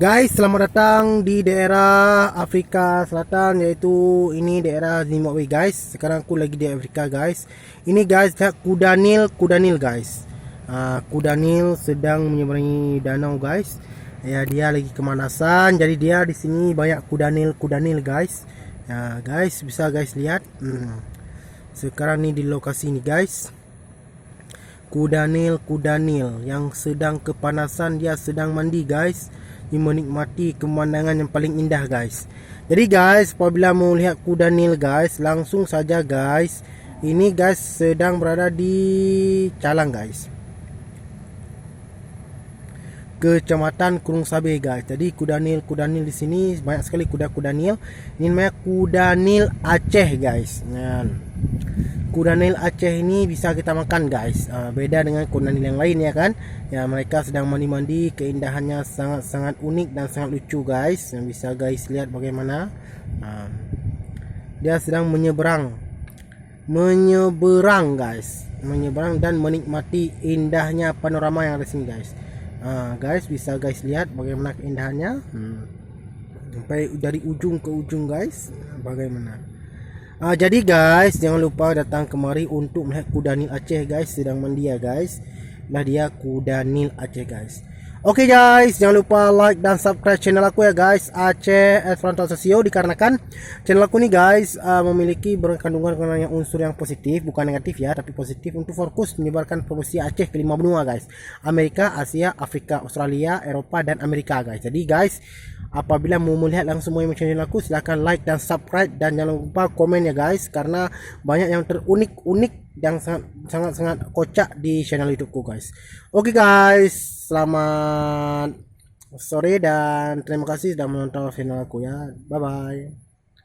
Guys, selamat datang di daerah Afrika Selatan, yaitu ini daerah Zimbabwe guys. Sekarang aku lagi di Afrika guys. Ini guys, lihat kuda Nil guys. Kuda Nil sedang menyeberangi danau guys. Ya, dia lagi kemanasan. Jadi dia di sini banyak kuda Nil guys. Ya guys, bisa guys lihat. Sekarang ni di lokasi ni guys. Kuda Nil yang sedang kepanasan, dia sedang mandi guys. Dia menikmati pemandangan yang paling indah guys. Jadi guys, apabila mau lihat kuda Nil guys, langsung saja guys. Ini guys sedang berada di Calang guys, Kecamatan Kurung Sabeh guys. Jadi kuda Nil di sini banyak sekali kuda Nil. Ini namanya kuda Nil Aceh guys. Kuda Nil Aceh ini bisa kita makan guys. Beda dengan kuda Nil yang lain ya kan. Ya, mereka sedang mandi-mandi. Keindahannya sangat-sangat unik dan sangat lucu guys. Yang bisa guys lihat bagaimana dia sedang menyeberang guys. Menyeberang dan menikmati indahnya panorama yang ada sini guys. Guys, bisa guys lihat bagaimana keindahannya. Sampai dari ujung ke ujung guys. Bagaimana. Jadi guys, jangan lupa datang kemari untuk melihat kuda Nil Aceh guys. Sedang mandi ya guys. Nah, dia kuda Nil Aceh guys. Oke guys, jangan lupa like dan subscribe channel aku ya guys, Aceh Esperanto Sosio, dikarenakan channel aku nih guys memiliki berkandungan yang unsur yang positif, bukan negatif ya, tapi positif, untuk fokus menyebarkan promosi Aceh ke 5 benua guys. Amerika, Asia, Afrika, Australia, Eropa dan Amerika guys. Jadi guys, apabila mau melihat langsung semua channel aku, silahkan like dan subscribe, dan jangan lupa komen ya guys, karena banyak yang terunik-unik yang sangat kocak di channel YouTubeku guys. Oke guys, selamat sore dan terima kasih sudah menonton channel aku ya. Bye bye.